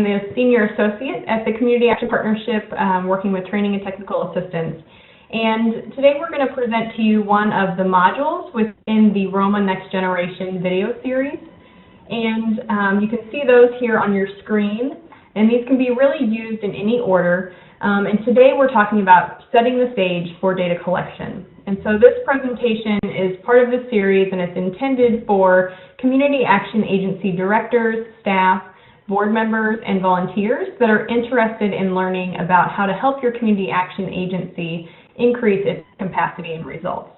the Senior Associate at the Community Action Partnership, working with training and technical assistance. And today we're going to present to you one of the modules within the ROMA Next Generation video series. And you can see those here on your screen. And these can be really used in any order. And today we're talking about setting the stage for data collection. And so this presentation is part of the series, and it's intended for community action agency directors, staff, board members, and volunteers that are interested in learning about how to help your community action agency increase its capacity and results.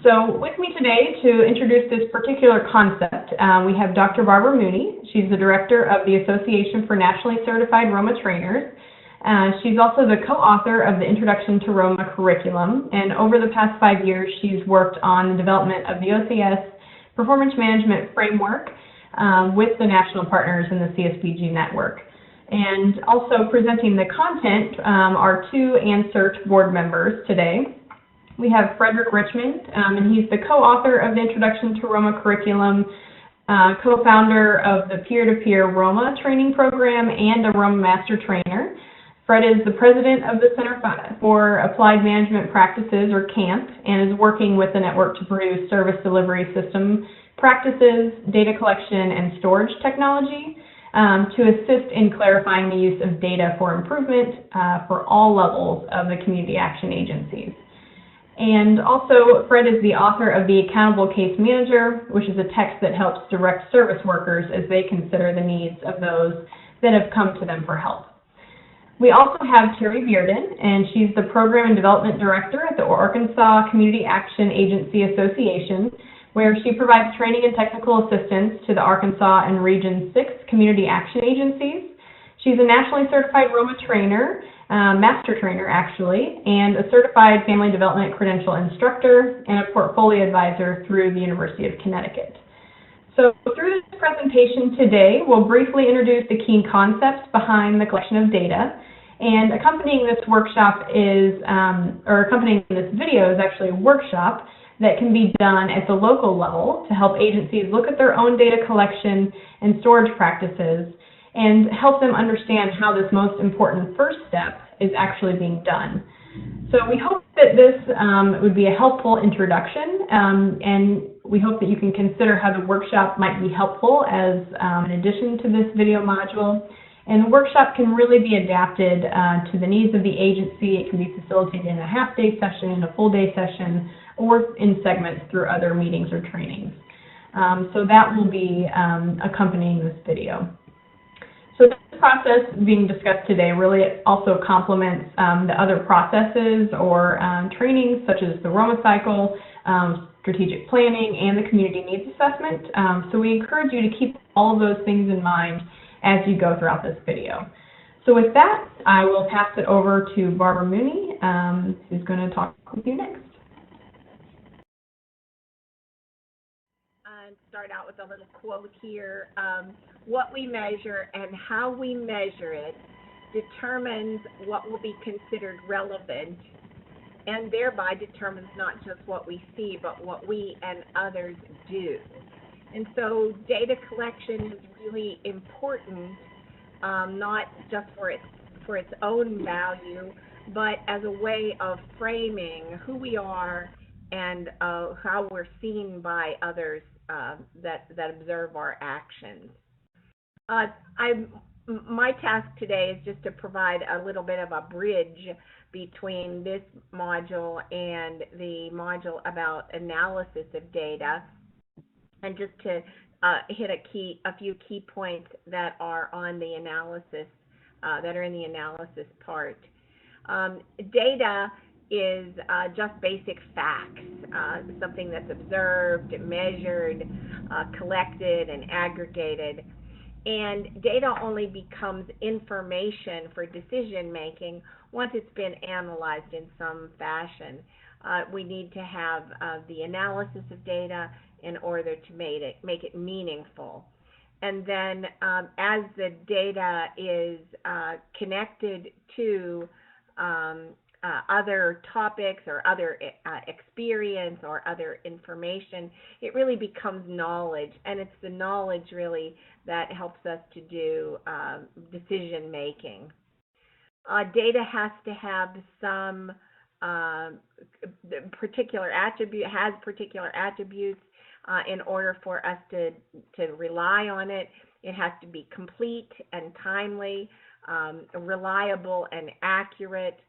So with me today to introduce this particular concept, we have Dr. Barbara Mooney. She's the director of the Association for Nationally Certified ROMA Trainers. She's also the co-author of the Introduction to ROMA curriculum, and over the past 5 years, she's worked on the development of the OCS performance management framework with the national partners in the CSBG network. And also presenting the content are two ANSERT board members today. We have Frederick Richmond, and he's the co-author of the Introduction to ROMA curriculum, co-founder of the peer-to-peer ROMA training program, and a ROMA master trainer. Fred is the president of the Center for Applied Management Practices, or CAMP, and is working with the network to produce service delivery system practices, data collection, and storage technology to assist in clarifying the use of data for improvement for all levels of the community action agencies. And also, Fred is the author of the Accountable Case Manager, which is a text that helps direct service workers as they consider the needs of those that have come to them for help. We also have Terry Bearden, and she's the Program and Development Director at the Arkansas Community Action Agency Association, where she provides training and technical assistance to the Arkansas and Region 6 community action agencies. She's a nationally certified ROMA trainer, master trainer actually, and a certified family development credential instructor and a portfolio advisor through the University of Connecticut. So through this presentation today, we'll briefly introduce the key concepts behind the collection of data. And accompanying this workshop is, accompanying this video is actually a workshop that can be done at the local level to help agencies look at their own data collection and storage practices and help them understand how this most important first step is actually being done. So we hope that this would be a helpful introduction, and we hope that you can consider how the workshop might be helpful as an addition to this video module. And the workshop can really be adapted to the needs of the agency. It can be facilitated in a half-day session, in a full-day session, or in segments through other meetings or trainings. So that will be accompanying this video. So this process being discussed today really also complements the other processes or trainings such as the ROMA cycle, strategic planning, and the community needs assessment. So we encourage you to keep all of those things in mind as you go throughout this video. So with that, I will pass it over to Barbara Mooney, who's going to talk with you next. Start out with a little quote here. What we measure and how we measure it determines what will be considered relevant, and thereby determines not just what we see, but what we and others do. And so data collection is really important, not just for its own value, but as a way of framing who we are and how we're seen by others that observe our actions. My task today is just to provide a little bit of a bridge between this module and the module about analysis of data, and just to hit a few key points that are on the analysis, that are in the analysis part. Data is just basic facts, something that's observed, measured, collected, and aggregated. And data only becomes information for decision making once it's been analyzed in some fashion. We need to have the analysis of data in order to make it meaningful. And then as the data is connected to other topics or other experience or other information, it really becomes knowledge, and it's the knowledge really that helps us to do decision making. Data has to have some particular attributes in order for us to rely on it. It has to be complete and timely, reliable and accurate,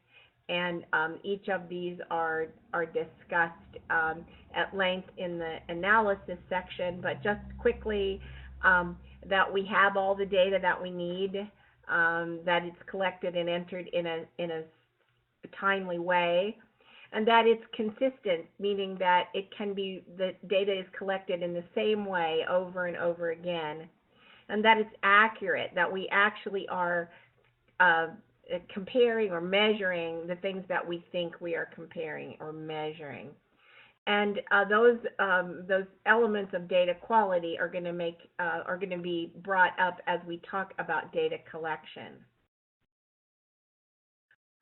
and each of these are discussed at length in the analysis section. But just quickly, that we have all the data that we need, that it's collected and entered in a timely way, and that it's consistent, meaning that the data is collected in the same way over and over again, and that it's accurate, that we actually are comparing or measuring the things that we think we are comparing or measuring. And those elements of data quality are going to be brought up as we talk about data collection.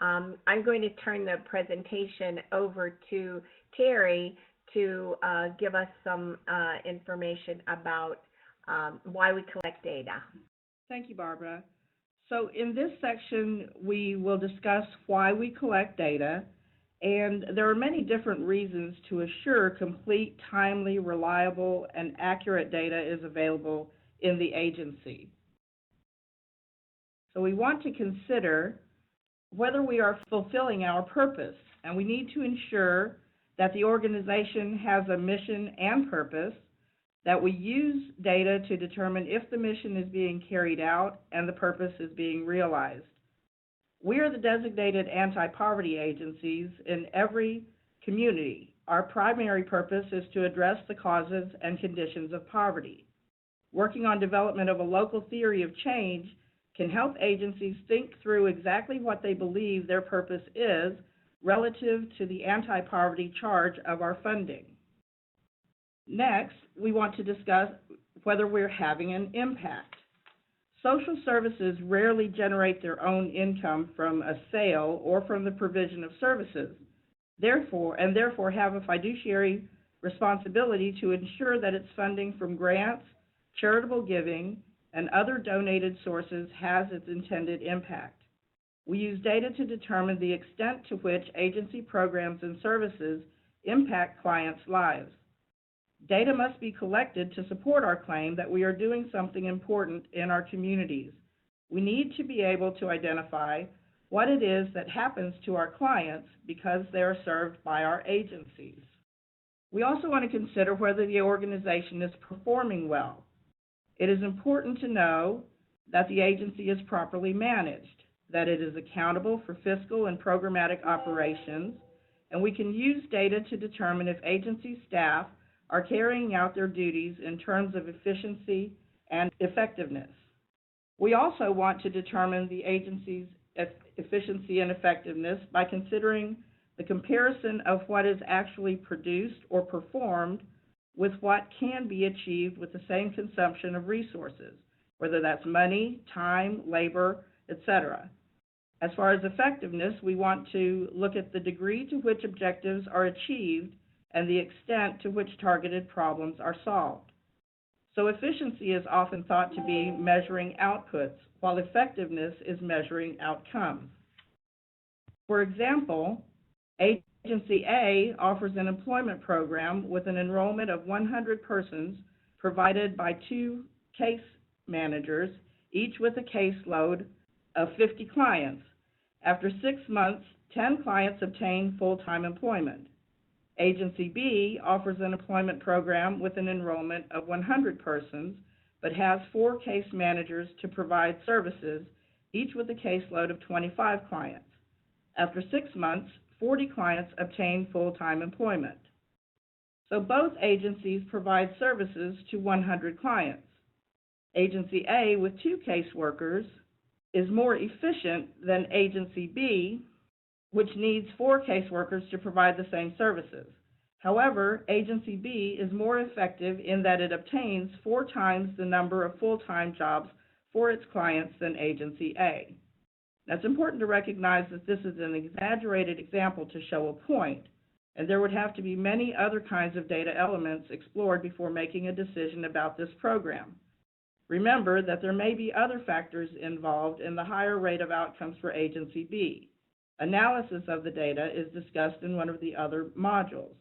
I'm going to turn the presentation over to Terry to give us some information about why we collect data. Thank you, Barbara. So in this section, we will discuss why we collect data, and there are many different reasons to assure complete, timely, reliable, and accurate data is available in the agency. So we want to consider whether we are fulfilling our purpose, and we need to ensure that the organization has a mission and purpose, that we use data to determine if the mission is being carried out and the purpose is being realized. We are the designated anti-poverty agencies in every community. Our primary purpose is to address the causes and conditions of poverty. Working on development of a local theory of change can help agencies think through exactly what they believe their purpose is relative to the anti-poverty charge of our funding. Next, we want to discuss whether we're having an impact. Social services rarely generate their own income from a sale or from the provision of services, therefore have a fiduciary responsibility to ensure that its funding from grants, charitable giving, and other donated sources has its intended impact. We use data to determine the extent to which agency programs and services impact clients' lives. Data must be collected to support our claim that we are doing something important in our communities. We need to be able to identify what it is that happens to our clients because they are served by our agencies. We also want to consider whether the organization is performing well. It is important to know that the agency is properly managed, that it is accountable for fiscal and programmatic operations, and we can use data to determine if agency staff are carrying out their duties in terms of efficiency and effectiveness. We also want to determine the agency's efficiency and effectiveness by considering the comparison of what is actually produced or performed with what can be achieved with the same consumption of resources, whether that's money, time, labor, etc. As far as effectiveness, we want to look at the degree to which objectives are achieved and the extent to which targeted problems are solved. So efficiency is often thought to be measuring outputs, while effectiveness is measuring outcomes. For example, Agency A offers an employment program with an enrollment of 100 persons provided by 2 case managers, each with a caseload of 50 clients. After 6 months, 10 clients obtain full-time employment. Agency B offers an employment program with an enrollment of 100 persons, but has 4 case managers to provide services, each with a caseload of 25 clients. After 6 months, 40 clients obtain full-time employment. So both agencies provide services to 100 clients. Agency A with 2 caseworkers is more efficient than Agency B, which needs 4 caseworkers to provide the same services. However, Agency B is more effective in that it obtains 4 times the number of full-time jobs for its clients than Agency A. Now, it's important to recognize that this is an exaggerated example to show a point, and there would have to be many other kinds of data elements explored before making a decision about this program. Remember that there may be other factors involved in the higher rate of outcomes for Agency B. Analysis of the data is discussed in one of the other modules.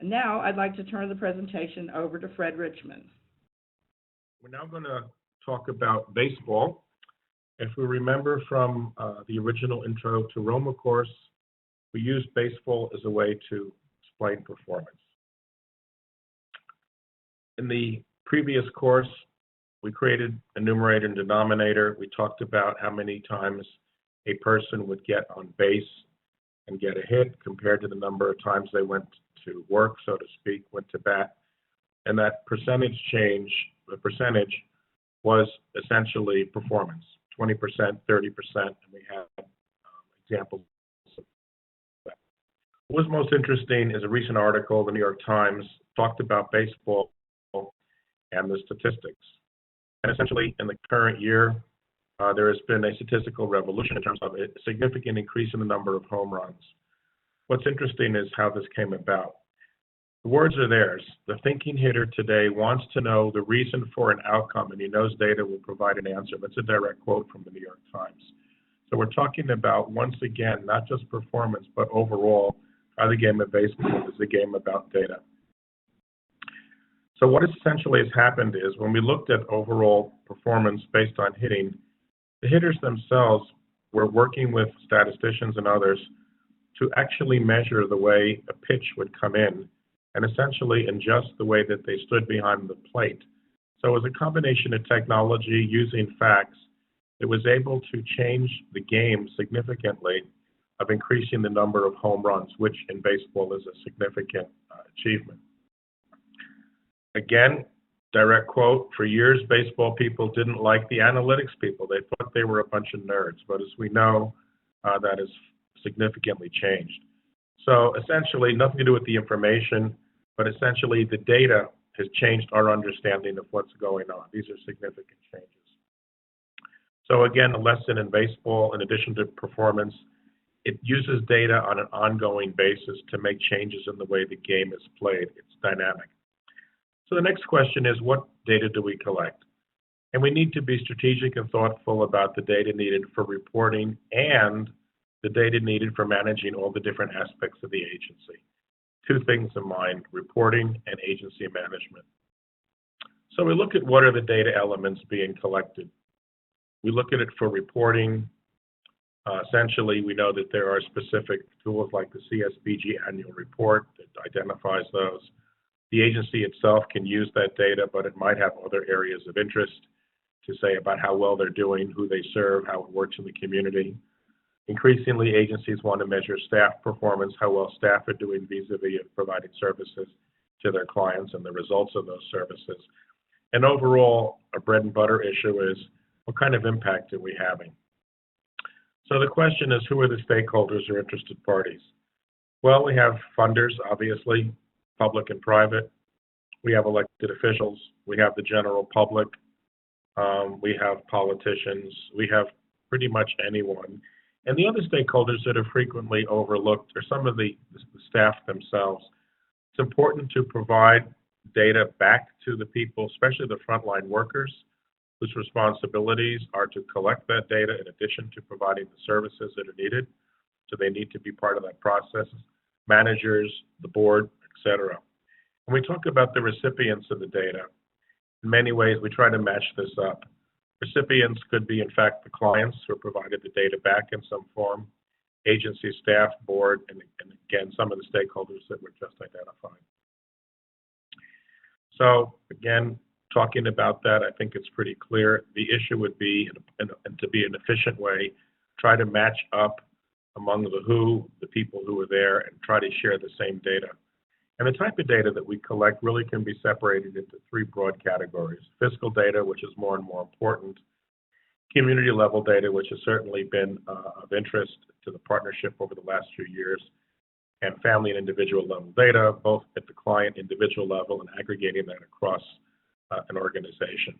And now I'd like to turn the presentation over to Fred Richmond. We're now going to talk about baseball. If we remember from the original Intro to ROMA course, we used baseball as a way to explain performance. In the previous course, we created a numerator and denominator. We talked about how many times a person would get on base and get a hit compared to the number of times they went to work, so to speak, went to bat. And that percentage change, the percentage, was essentially performance, 20%, 30%, and we have examples of that. What was most interesting is a recent article, the New York Times, talked about baseball and the statistics. And essentially, in the current year, there has been a statistical revolution in terms of a significant increase in the number of home runs. What's interesting is how this came about. The words are theirs. The thinking hitter today wants to know the reason for an outcome, and he knows data will provide an answer. That's a direct quote from the New York Times. So we're talking about, once again, not just performance, but overall, how the game of baseball is a game about data. So what essentially has happened is when we looked at overall performance based on hitting, the hitters themselves were working with statisticians and others to actually measure the way a pitch would come in and essentially adjust the way that they stood behind the plate. So it was a combination of technology using facts that was able to change the game significantly of increasing the number of home runs, which in baseball is a significant achievement. Again, direct quote, for years, baseball people didn't like the analytics people. They thought they were a bunch of nerds, but as we know, that has significantly changed. So essentially, nothing to do with the information, but essentially the data has changed our understanding of what's going on. These are significant changes. So again, a lesson in baseball, in addition to performance, it uses data on an ongoing basis to make changes in the way the game is played. It's dynamic. So the next question is, what data do we collect? And we need to be strategic and thoughtful about the data needed for reporting and the data needed for managing all the different aspects of the agency. Two things in mind, reporting and agency management. So we look at what are the data elements being collected. We look at it for reporting. Essentially, we know that there are specific tools like the CSBG annual report that identifies those. The agency itself can use that data, but it might have other areas of interest to say about how well they're doing, who they serve, how it works in the community. Increasingly, agencies want to measure staff performance, how well staff are doing vis-a-vis providing services to their clients and the results of those services. And overall, a bread and butter issue is, what kind of impact are we having? So the question is, who are the stakeholders or interested parties? Well, we have funders, obviously, public and private. We have elected officials. We have the general public. We have politicians. We have pretty much anyone. And the other stakeholders that are frequently overlooked are some of the staff themselves. It's important to provide data back to the people, especially the frontline workers, whose responsibilities are to collect that data in addition to providing the services that are needed. So they need to be part of that process. Managers, the board, etc. When we talk about the recipients of the data, in many ways we try to match this up. Recipients could be, in fact, the clients who are provided the data back in some form, agency staff, board, and again, some of the stakeholders that were just identified. So again, talking about that, I think it's pretty clear. The issue would be, and to be an efficient way, try to match up among the who, the people who are there, and try to share the same data. And the type of data that we collect really can be separated into three broad categories. Fiscal data, which is more and more important. Community level data, which has certainly been of interest to the partnership over the last few years. And family and individual level data, both at the client individual level and aggregating that across an organization.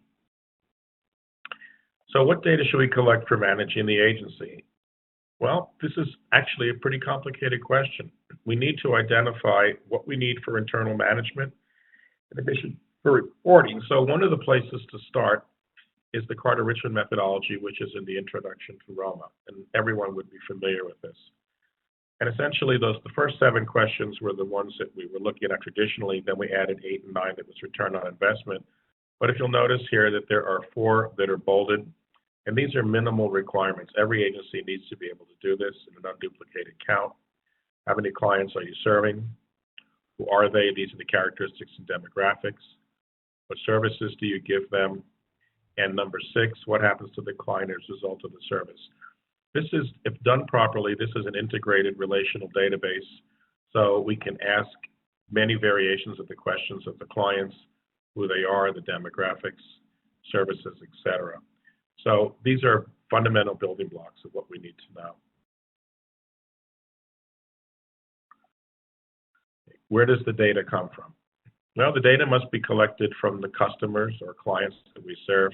So what data should we collect for managing the agency? Well, this is actually a pretty complicated question. We need to identify what we need for internal management in addition for reporting. So one of the places to start is the Carter-Richmond methodology, which is in the introduction to ROMA, and everyone would be familiar with this. And essentially, the first 7 questions were the ones that we were looking at traditionally. Then we added 8 and 9 that was return on investment. But if you'll notice here that there are 4 that are bolded, and these are minimal requirements. Every agency needs to be able to do this in an unduplicated count. How many clients are you serving? Who are they? These are the characteristics and demographics. What services do you give them? And number 6, what happens to the client as a result of the service? This is, if done properly, this is an integrated relational database. So we can ask many variations of the questions of the clients, who they are, the demographics, services, etc. So these are fundamental building blocks of what we need to know. Where does the data come from? Well, the data must be collected from the customers or clients that we serve,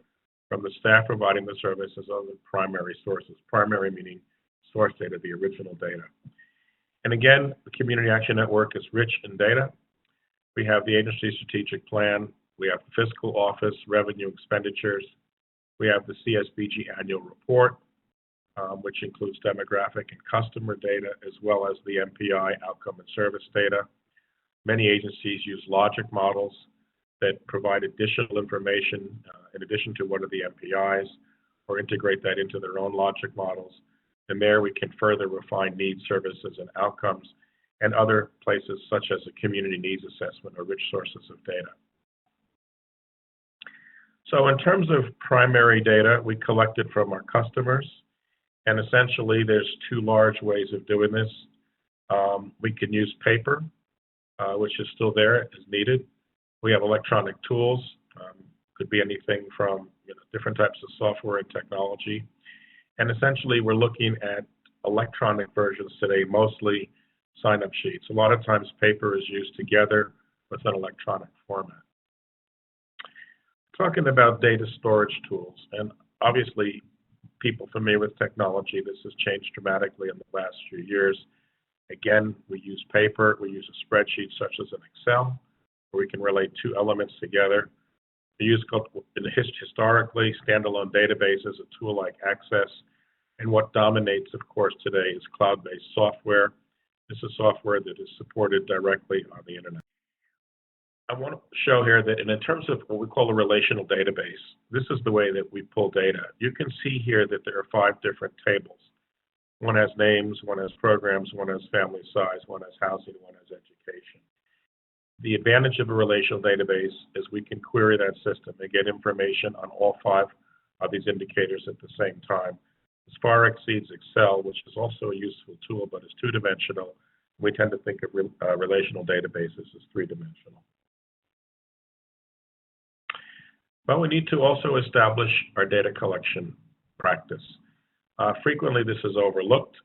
from the staff providing the service, as well as primary sources. Primary meaning source data, the original data. And again, the Community Action Network is rich in data. We have the agency strategic plan. We have the fiscal office, revenue expenditures. We have the CSBG annual report, which includes demographic and customer data, as well as the MPI outcome and service data. Many agencies use logic models that provide additional information in addition to what are the MPIs, or integrate that into their own logic models. And there we can further refine needs, services, and outcomes, and other places such as a community needs assessment or rich sources of data. So in terms of primary data, we collect it from our customers, and essentially there's 2 large ways of doing this. We can use paper, which is still there as needed. We have electronic tools, could be anything from different types of software and technology. And essentially we're looking at electronic versions today, mostly sign-up sheets. A lot of times paper is used together with an electronic format. Talking about data storage tools, and obviously people familiar with technology, this has changed dramatically in the last few years. Again, we use paper, we use a spreadsheet such as an Excel, where we can relate 2 elements together. We use historically standalone databases, a tool like Access, and what dominates, of course, today is cloud-based software. This is software that is supported directly on the internet. I want to show here that in terms of what we call a relational database, this is the way that we pull data. You can see here that there are 5 different tables. One has names, one has programs, one has family size, one has housing, one has education. The advantage of a relational database is we can query that system and get information on all 5 of these indicators at the same time. This far exceeds Excel, which is also a useful tool, but is 2-dimensional. We tend to think of relational databases as 3-dimensional. But we need to also establish our data collection practice. Frequently, this is overlooked,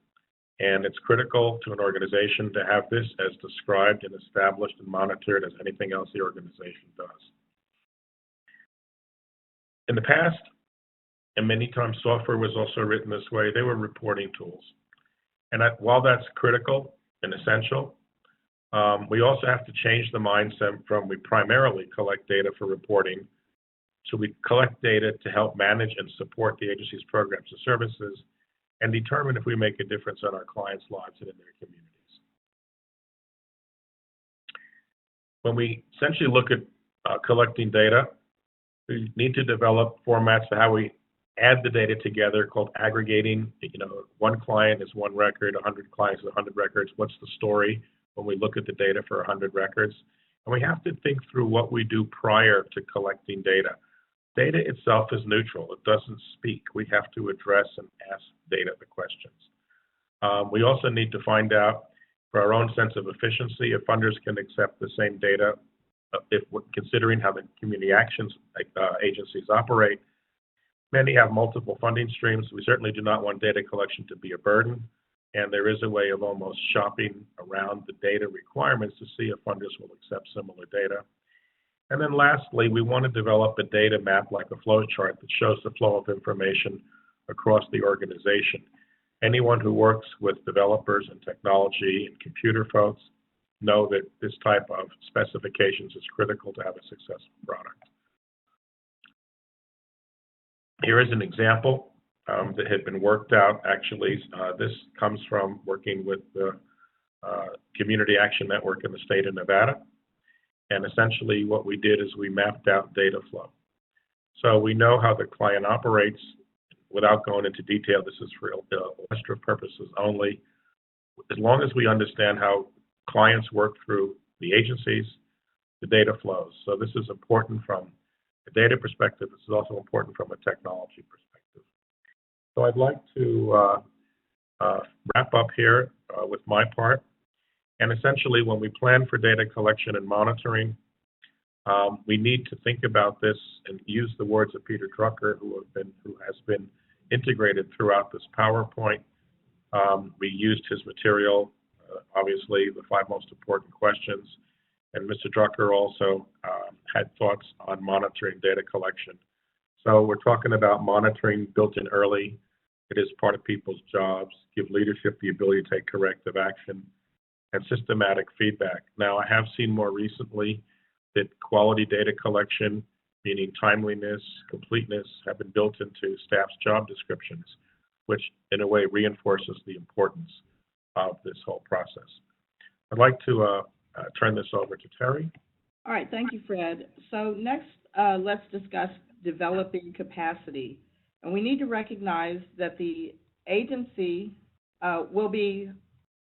and it's critical to an organization to have this as described and established and monitored as anything else the organization does. In the past, and many times software was also written this way, they were reporting tools. And while that's critical and essential, we also have to change the mindset from we primarily collect data for reporting, so we collect data to help manage and support the agency's programs and services, and determine if we make a difference on our clients' lives and in their communities. When we essentially look at collecting data, we need to develop formats for how we add the data together, called aggregating. One client is 1 record, 100 clients is 100 records. What's the story when we look at the data for 100 records? And we have to think through what we do prior to collecting data. Data itself is neutral. It doesn't speak. We have to address and ask data the questions. We also need to find out, for our own sense of efficiency, if funders can accept the same data, if considering how the community actions agencies operate. Many have multiple funding streams. We certainly do not want data collection to be a burden, and there is a way of almost shopping around the data requirements to see if funders will accept similar data. And then lastly, we want to develop a data map like a flow chart that shows the flow of information across the organization. Anyone who works with developers and technology and computer folks know that this type of specifications is critical to have a successful product. Here is an example that had been worked out. Actually, this comes from working with the Community Action Network in the state of Nevada. And essentially what we did is we mapped out data flow. So we know how the client operates. Without going into detail, this is for illustrative purposes only. As long as we understand how clients work through the agencies, the data flows. So this is important from a data perspective. This is also important from a technology perspective. So I'd like to wrap up here with my part. And essentially, when we plan for data collection and monitoring, we need to think about this and use the words of Peter Drucker, who has been integrated throughout this PowerPoint. We used his material, obviously, the 5 most important questions. And Mr. Drucker also had thoughts on monitoring data collection. So we're talking about monitoring built in early. It is part of people's jobs, give leadership the ability to take corrective action, and systematic feedback. Now, I have seen more recently that quality data collection, meaning timeliness, completeness, have been built into staff's job descriptions, which in a way reinforces the importance of this whole process. I'd like to turn this over to Terry. All right, thank you, Fred. So next, let's discuss developing capacity. And we need to recognize that the agency will be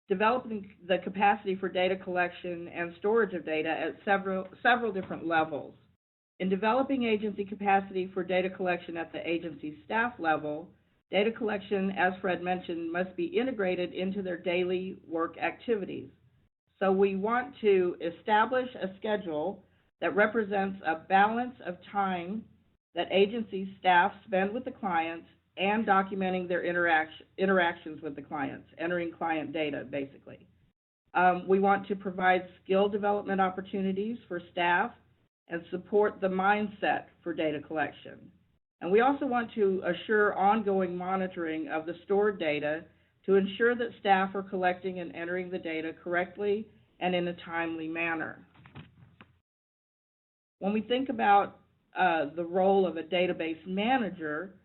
developing the capacity for data collection and storage of data at several different levels. In developing agency capacity for data collection at the agency staff level, data collection, as Fred mentioned, must be integrated into their daily work activities. So we want to establish a schedule that represents a balance of time that agency staff spend with the clients and documenting their interactions with the clients, entering client data, basically. We want to provide skill development opportunities for staff and support the mindset for data collection. And we also want to assure ongoing monitoring of the stored data to ensure that staff are collecting and entering the data correctly and in a timely manner. When we think about the role of a database manager,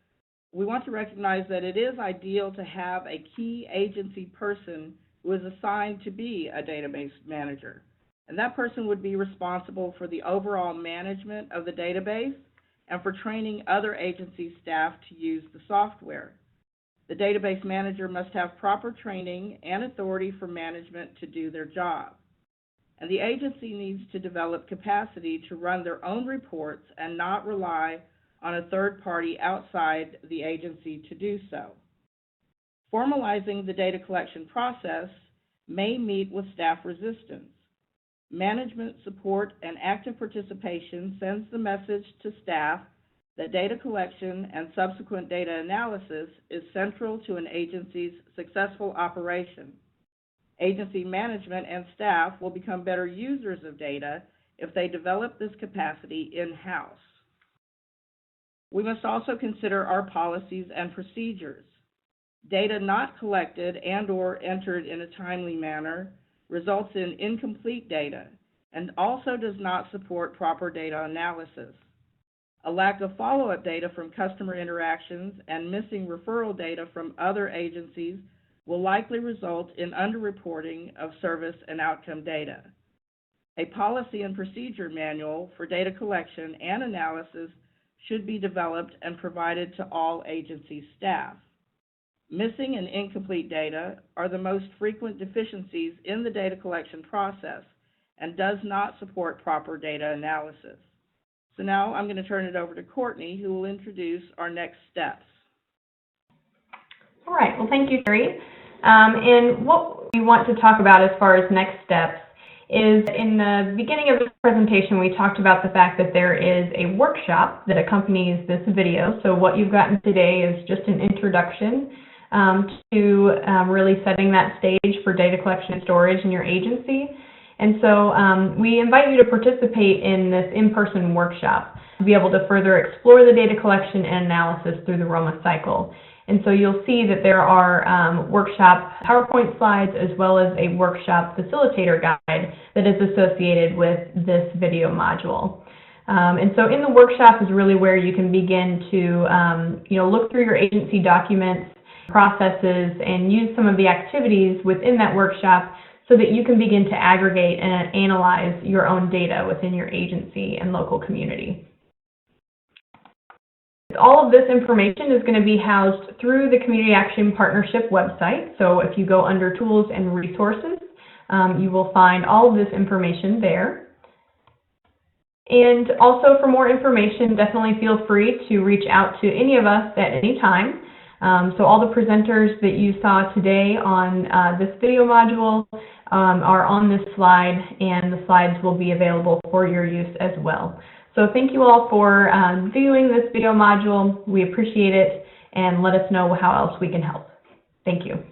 we want to recognize that it is ideal to have a key agency person who is assigned to be a database manager. And that person would be responsible for the overall management of the database and for training other agency staff to use the software. The database manager must have proper training and authority for management to do their job. And the agency needs to develop capacity to run their own reports and not rely on a third party outside the agency to do so. Formalizing the data collection process may meet with staff resistance. Management support and active participation sends the message to staff that data collection and subsequent data analysis is central to an agency's successful operation. Agency management and staff will become better users of data if they develop this capacity in-house. We must also consider our policies and procedures. Data not collected and/or entered in a timely manner results in incomplete data and also does not support proper data analysis. A lack of follow-up data from customer interactions and missing referral data from other agencies will likely result in underreporting of service and outcome data. A policy and procedure manual for data collection and analysis should be developed and provided to all agency staff. Missing and incomplete data are the most frequent deficiencies in the data collection process and does not support proper data analysis. So now I'm going to turn it over to Courtney, who will introduce our next steps. All right, well, thank you, Terry. And what we want to talk about as far as next steps is in the beginning of this presentation, we talked about the fact that there is a workshop that accompanies this video. So what you've gotten today is just an introduction to really setting that stage for data collection and storage in your agency. And so we invite you to participate in this in-person workshop to be able to further explore the data collection and analysis through the ROMA cycle. And so you'll see that there are workshop PowerPoint slides as well as a workshop facilitator guide that is associated with this video module. And so in the workshop is really where you can begin to look through your agency documents, processes, and use some of the activities within that workshop so that you can begin to aggregate and analyze your own data within your agency and local community. All of this information is going to be housed through the Community Action Partnership website. So if you go under Tools and Resources, you will find all of this information there. And also, for more information, definitely feel free to reach out to any of us at any time. So all the presenters that you saw today on this video module are on this slide, and the slides will be available for your use as well. So thank you all for viewing this video module. We appreciate it, and let us know how else we can help. Thank you.